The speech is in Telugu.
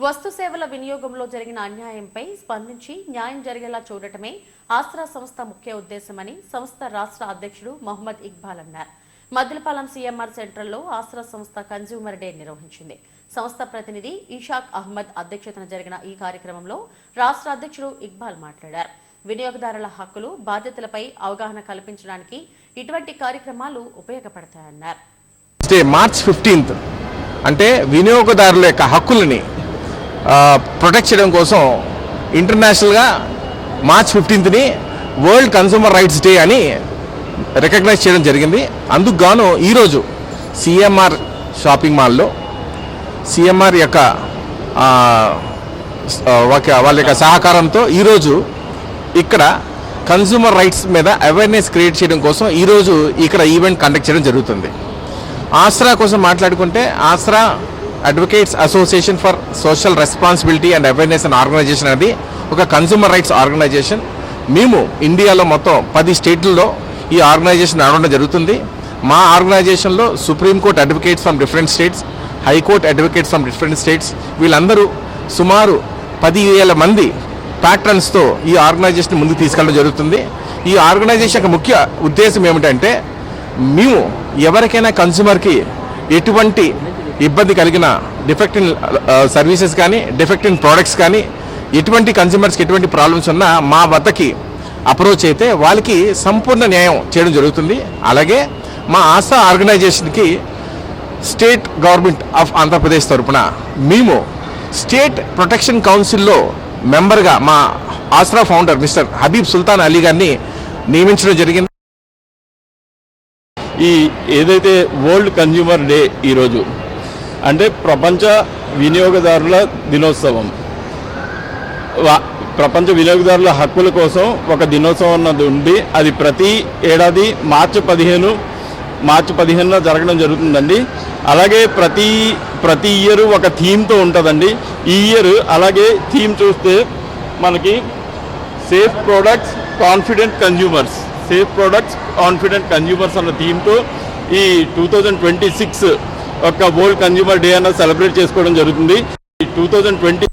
వస్తు సేవల వినియోగంలో జరిగిన అన్యాయంపై స్పందించి న్యాయం జరిగేలా చూడటమే ఆస్రా సంస్థ ముఖ్య ఉద్దేశమని సంస్థ రాష్ట్ర అధ్యక్షుడు మొహమ్మద్ ఇక్బాల్ అన్నారు. మద్దిలపాలెం సీఎంఆర్ సెంటర్లో ఆస్రా సంస్థ కన్స్యూమర్ డే నిర్వహించింది. సంస్థ ప్రతినిధి ఇషాక్ అహ్మద్ అధ్యక్షతన జరిగిన ఈ కార్యక్రమంలో రాష్ట్ర అధ్యక్షుడు ఇక్బాల్ మాట్లాడారు. వినియోగదారుల హక్కులు, బాధ్యతలపై అవగాహన కల్పించడానికి ఇటువంటి కార్యక్రమాలు ఉపయోగపడతాయన్నారు. మార్చ్ 15 అంటే వినియోగదారుల యొక్క హక్కులని ప్రొటెక్ట్ చేయడం కోసం ఇంటర్నేషనల్గా మార్చ్ 15ని వరల్డ్ కన్స్యూమర్ రైట్స్ డే అని రికగ్నైజ్ చేయడం జరిగింది. అందుకు గాను ఈరోజు సిఎంఆర్ షాపింగ్ మాల్లో సిఎంఆర్ యొక్క వాళ్ళ యొక్క సహకారంతో ఈరోజు ఇక్కడ కన్స్యూమర్ రైట్స్ మీద అవేర్నెస్ క్రియేట్ చేయడం కోసం ఈరోజు ఇక్కడ ఈవెంట్ కండక్ట్ చేయడం జరుగుతుంది. ఆస్రా కోసం మాట్లాడుకుంటే ASRAA advocates association for social responsibility and awareness and organisation అనేది ఒక కన్స్యూమర్ రైట్స్ ఆర్గనైజేషన్. మేము ఇండియాలో మొత్తం 10 స్టేట్లలో ఈ ఆర్గనైజేషన్ నడవడం జరుగుతుంది. మా ఆర్గనైజేషన్లో supreme court advocates from different states, high court advocates from different states, వీళ్ళందరూ సుమారు 10,000 మంది ప్యాట్రన్స్తో ఈ ఆర్గనైజేషన్ ముందుకు తీసుకెళ్ళడం జరుగుతుంది. ఈ ఆర్గనైజేషన్ యొక్క ముఖ్య ఉద్దేశం ఏమిటంటే మేము ఎవరికైనా కన్స్యూమర్కి ఎటువంటి ఇబ్బంది కలిగిన డిఫెక్ట్ ఇన్ సర్వీసెస్ కానీ, డిఫెక్ట్ ఇన్ ప్రోడక్ట్స్ కానీ, ఎటువంటి కన్స్యూమర్స్కి ఎటువంటి ప్రాబ్లమ్స్ ఉన్నా మా వద్దకి అప్రోచ్ అయితే వాళ్ళకి సంపూర్ణ న్యాయం చేయడం జరుగుతుంది. అలాగే మా Aasra ఆర్గనైజేషన్కి state government of Andhra Pradesh తరఫున మేము స్టేట్ ప్రొటెక్షన్ కౌన్సిల్లో మెంబర్గా మా ఆస్రా ఫౌండర్ మిస్టర్ హబీబ్ సుల్తాన్ అలీ గారిని నియమించడం జరిగింది. ఈ ఏదైతే వరల్డ్ కన్స్యూమర్ డే ఈరోజు అంటే ప్రపంచ వినియోగదారుల దినోత్సవం, ప్రపంచ వినియోగదారుల హక్కుల కోసం ఒక దినోత్సవం అన్నది ఉంది. అది ప్రతి ఏడాది మార్చి 15న జరగడం జరుగుతుందండి. అలాగే ప్రతి ఇయర్ ఒక థీమ్తో ఉంటుందండి. ఈ ఇయర్ అలాగే థీమ్ చూస్తే మనకి safe products confident consumers, safe products confident consumers అన్న థీమ్తో ఈ 2026 ఒక వరల్డ్ కన్జ్యూమర్ డే అన్నది సెలబ్రేట్ చేసుకోవడం జరుగుతుంది. ఈ 2026